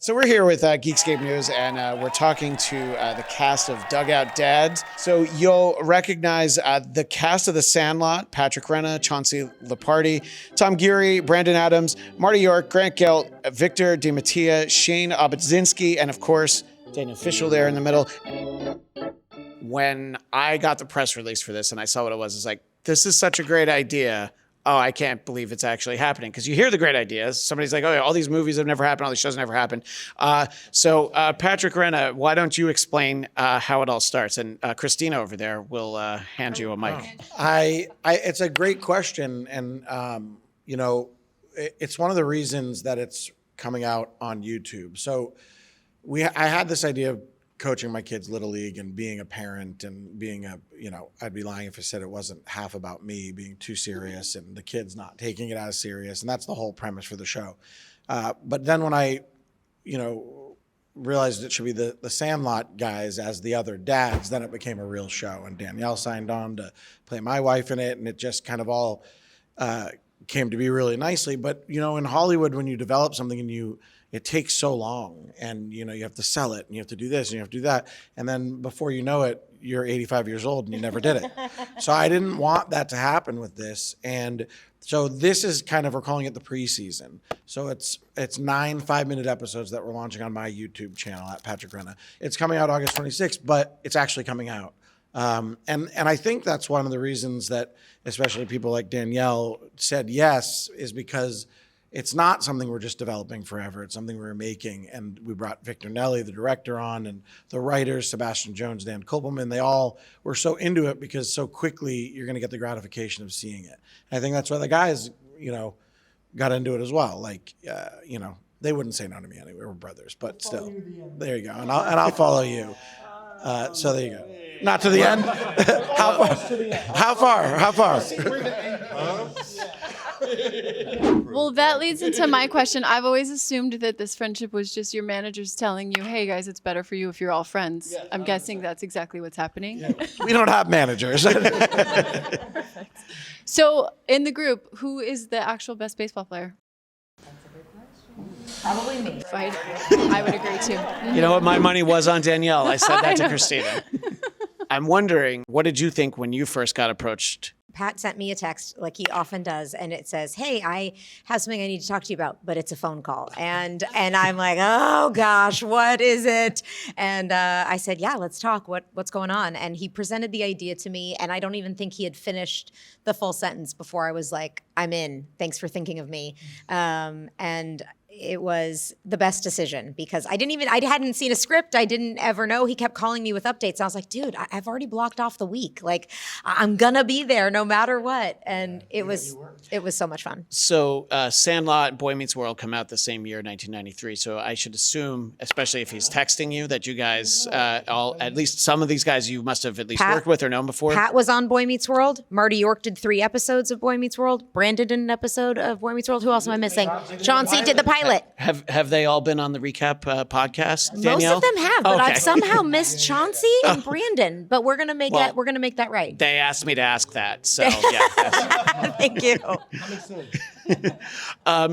So we're here with Geekscape News, and we're talking to the cast of Dugout Dads. So you'll recognize the cast of The Sandlot: Patrick Renna, Chauncey Leopardi, Tom Guiry, Brandon Adams, Marty York, Grant Gelt, Victor DiMattia, Shane Obedzinski, and of course, Danielle Fishel there in the middle. When I got the press release for this and I saw what it was like, this is such a great idea. Oh, I can't believe it's actually happening. Because you hear the great ideas. Somebody's like, oh, yeah, all these movies have never happened. All these shows never happened. So Patrick Renna, why don't you explain how it all starts? And Christina over there will hand you a mic. It's a great question. And, it's one of the reasons that it's coming out on YouTube. So I had this idea of coaching my kids' Little League and being a parent and being I'd be lying if I said it wasn't half about me being too serious and the kids not taking it as serious. And that's the whole premise for the show. But then when I, realized it should be the Sandlot guys as the other dads, then it became a real show. And Danielle signed on to play my wife in it. And it just kind of all came to be really nicely. But, in Hollywood, when you develop something and it takes so long and, you have to sell it and you have to do this and you have to do that. And then before you know it, you're 85 years old and you never did it. So I didn't want that to happen with this. And so this is we're calling it the preseason. So it's 9 5-minute episodes that we're launching on my YouTube channel at Patrick Renna. It's coming out August 26th, but it's actually coming out. And I think that's one of the reasons that especially people like Danielle said yes, is because it's not something we're just developing forever. It's something we're making. And we brought Victor Nelly, the director, on, and the writers, Sebastian Jones, Dan Kopelman. They all were so into it because so quickly you're going to get the gratification of seeing it. And I think that's why the guys, got into it as well. They wouldn't say no to me anyway. We're brothers, but still. There you go. And I'll follow you. So there you go. Not to the end? How far? Well, that leads into my question. I've always assumed that this friendship was just your managers telling you, hey, guys, it's better for you if you're all friends. Yeah, I'm guessing that's exactly what's happening. Yeah. We don't have managers. Perfect. So in the group, who is the actual best baseball player? That's a good question. Probably me. I would agree, too. You know what? My money was on Danielle. I said that to Christina. I'm wondering, what did you think when you first got approached? Pat sent me a text like he often does, and it says, hey, I have something I need to talk to you about, but it's a phone call. And I'm like, oh gosh, what is it? And I said, yeah, let's talk. What's going on? And he presented the idea to me, and I don't even think he had finished the full sentence before I was like, I'm in. Thanks for thinking of me. And it was the best decision because I hadn't seen a script. I didn't ever know. He kept calling me with updates. I was like, dude, I've already blocked off the week. Like, I'm gonna be there no matter what. And it was so much fun. So Sandlot and Boy Meets World come out the same year, 1993. So I should assume, especially if he's texting you, that you guys, at least some of these guys you must have at least worked with or known before. Pat was on Boy Meets World. Marty York did 3 episodes of Boy Meets World. Brandon did an episode of Boy Meets World. Who else am I missing? Chauncey did the pilot. Have they all been on the recap podcast, Danielle? Most of them have, but I've somehow missed Chauncey and Brandon. But we're gonna make that right. They asked me to ask that, so yeah. Thank you.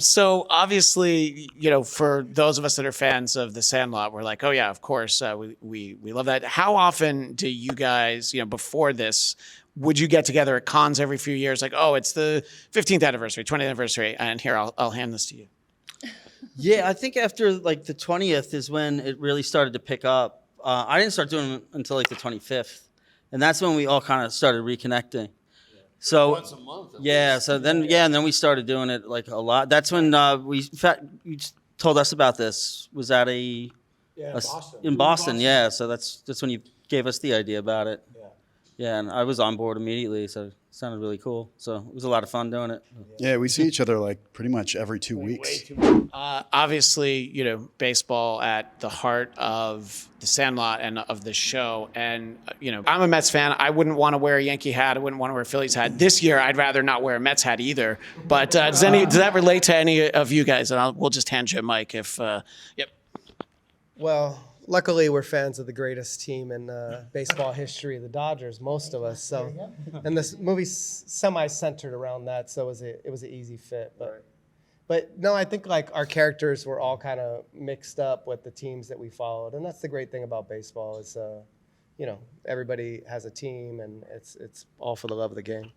So obviously, for those of us that are fans of The Sandlot, we're like, oh yeah, of course, we love that. How often do you guys, before this, would you get together at cons every few years? Like, oh, it's the 15th anniversary, 20th anniversary, and here I'll hand this to you. Yeah, I think after the 20th is when it really started to pick up. I didn't start doing it until the 25th, and that's when we all kind of started reconnecting. Yeah. So once a month. Yeah, so then and then we started doing it a lot. That's when you told us about this. Was at in Boston. Yeah, so that's when you gave us the idea about it. Yeah, and I was on board immediately, so it sounded really cool. So it was a lot of fun doing it. Yeah, we see each other pretty much every 2 weeks. Obviously, baseball at the heart of The Sandlot and of the show. And, I'm a Mets fan. I wouldn't want to wear a Yankee hat. I wouldn't want to wear a Phillies hat. This year, I'd rather not wear a Mets hat either. But does that relate to any of you guys? And we'll just hand you a mic if, yep. Well, luckily, we're fans of the greatest team in baseball history, the Dodgers, most of us. So, and this movie's semi-centered around that, so it was an easy fit. But But no, I think like our characters were all kind of mixed up with the teams that we followed, and that's the great thing about baseball is, you know, everybody has a team, and it's all for the love of the game.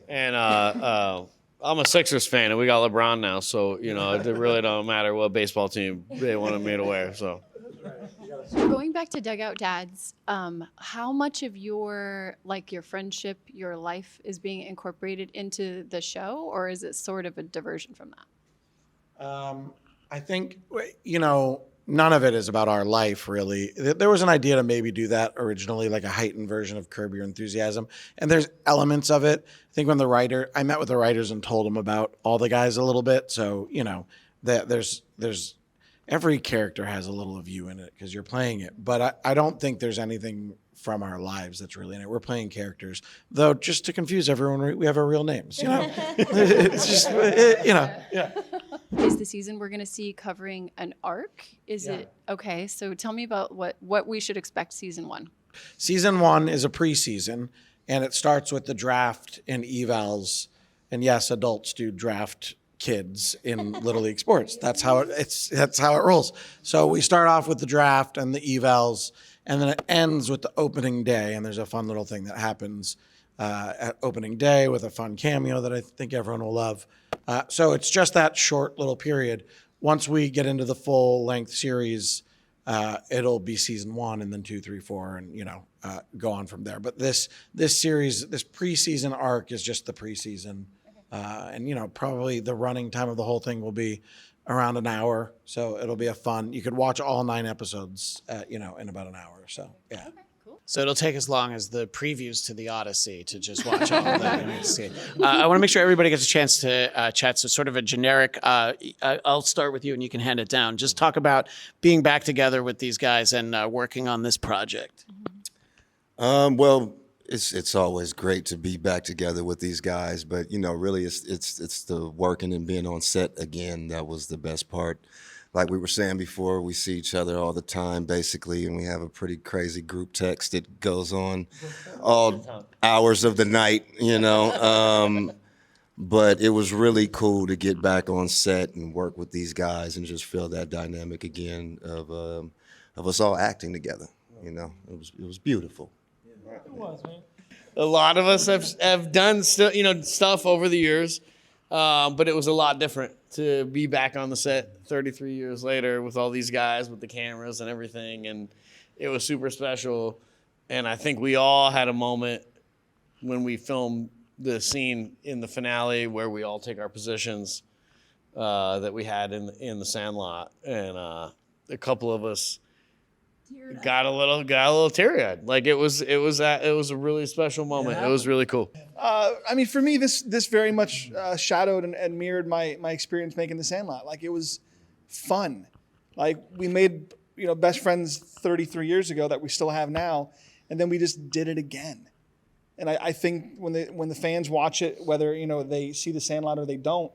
And I'm a Sixers fan, and we got LeBron now, so you know it really don't matter what baseball team they wanted me to wear. So Going back to Dugout Dads, how much of your friendship, your life is being incorporated into the show, or is it sort of a diversion from that? I think, you know, none of it is about our life, really. There was an idea to maybe do that originally, like a heightened version of Curb Your Enthusiasm. And there's elements of it. I think when I met with the writers and told them about all the guys a little bit. So, you know, there's every character has a little of you in it because you're playing it. But I don't think there's anything from our lives that's really in it. We're playing characters. Though, just to confuse everyone, we have our real names, you know? It's just, you know, yeah. Is the season we're going to see covering an arc? Is it? Okay, so tell me about what we should expect season 1. Season 1 is a preseason, and it starts with the draft and evals. And yes, adults do draft kids in Little League sports. That's how it rolls. So we start off with the draft and the evals, and then it ends with the opening day. And there's a fun little thing that happens at opening day with a fun cameo that I think everyone will love. So it's just that short little period. Once we get into the full length series, it'll be season 1 and then 2, 3, 4, and you know, go on from there. But this series, this preseason arc is just the preseason. And, you know, probably the running time of the whole thing will be around an hour. So it'll be you could watch all 9 episodes, you know, in about an hour or so. Yeah. Okay, cool. So it'll take as long as the previews to the Odyssey to just watch all of that. I want to make sure everybody gets a chance to chat. So sort of a generic, I'll start with you and you can hand it down. Just talk about being back together with these guys and working on this project. Well, it's always great to be back together with these guys, but you know, really, it's the working and being on set again that was the best part. Like we were saying before, we see each other all the time, basically, and we have a pretty crazy group text that goes on all hours of the night, you know. But it was really cool to get back on set and work with these guys and just feel that dynamic again of us all acting together. You know, it was beautiful. a lot of us have done stuff over the years, but it was a lot different to be back on the set 33 years later with all these guys with the cameras and everything, and it was super special. And I think we all had a moment when we filmed the scene in the finale where we all take our positions that we had in the Sandlot, and a couple of us got a little teary-eyed. Like it was a really special moment. It was really cool. I mean, for me, this very much shadowed and mirrored my experience making the Sandlot. Like it was fun. Like we made best friends 33 years ago that we still have now, and then we just did it again. And I think when the fans watch it, whether they see the Sandlot or they don't,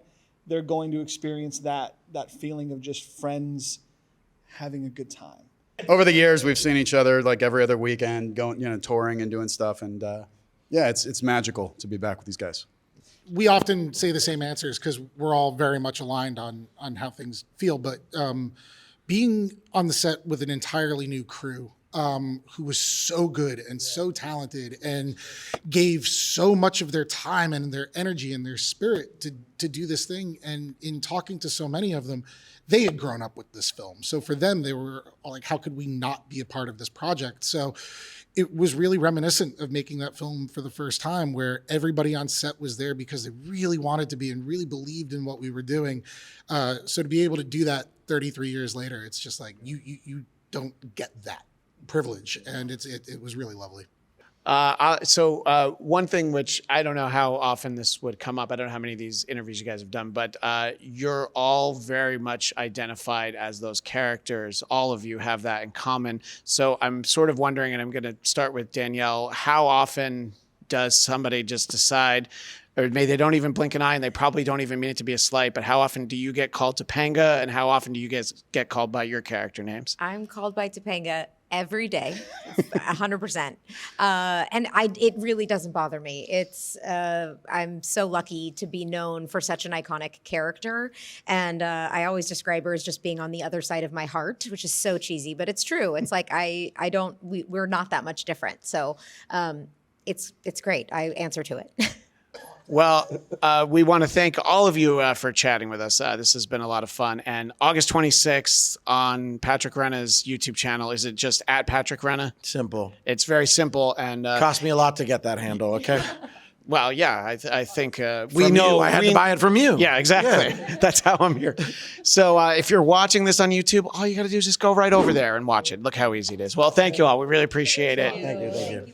they're going to experience that feeling of just friends having a good time. Over the years, we've seen each other like every other weekend, going, touring and doing stuff, and it's magical to be back with these guys. We often say the same answers because we're all very much aligned on how things feel. But being on the set with an entirely new crew who was so good and so talented and gave so much of their time and their energy and their spirit to do this thing, and in talking to so many of them, they had grown up with this film. So for them, they were like, how could we not be a part of this project? So it was really reminiscent of making that film for the first time, where everybody on set was there because they really wanted to be and really believed in what we were doing. So to be able to do that 33 years later, it's just like, you don't get that privilege. And it was really lovely. So one thing which I don't know how often this would come up, I don't know how many of these interviews you guys have done, but you're all very much identified as those characters. All of you have that in common. So I'm sort of wondering, and I'm going to start with Danielle, how often does somebody just decide, or maybe they don't even blink an eye and they probably don't even mean it to be a slight, but how often do you get called Topanga, and how often do you guys get called by your character names? I'm called by Topanga every day, 100%. And it really doesn't bother me. I'm so lucky to be known for such an iconic character. And I always describe her as just being on the other side of my heart, which is so cheesy, but it's true. It's like, we're not that much different. So it's great. I answer to it. Well, we want to thank all of you for chatting with us. This has been a lot of fun. And August 26th on Patrick Renna's YouTube channel. Is it just at Patrick Renna? Simple. It's very simple. And Cost me a lot to get that handle, okay? well, yeah, I think we From know. you. I had to buy it from you. Yeah, exactly. Yeah. That's how I'm here. So if you're watching this on YouTube, all you got to do is just go right over there and watch it. Look how easy it is. Well, thank you all. We really appreciate it. Thank you.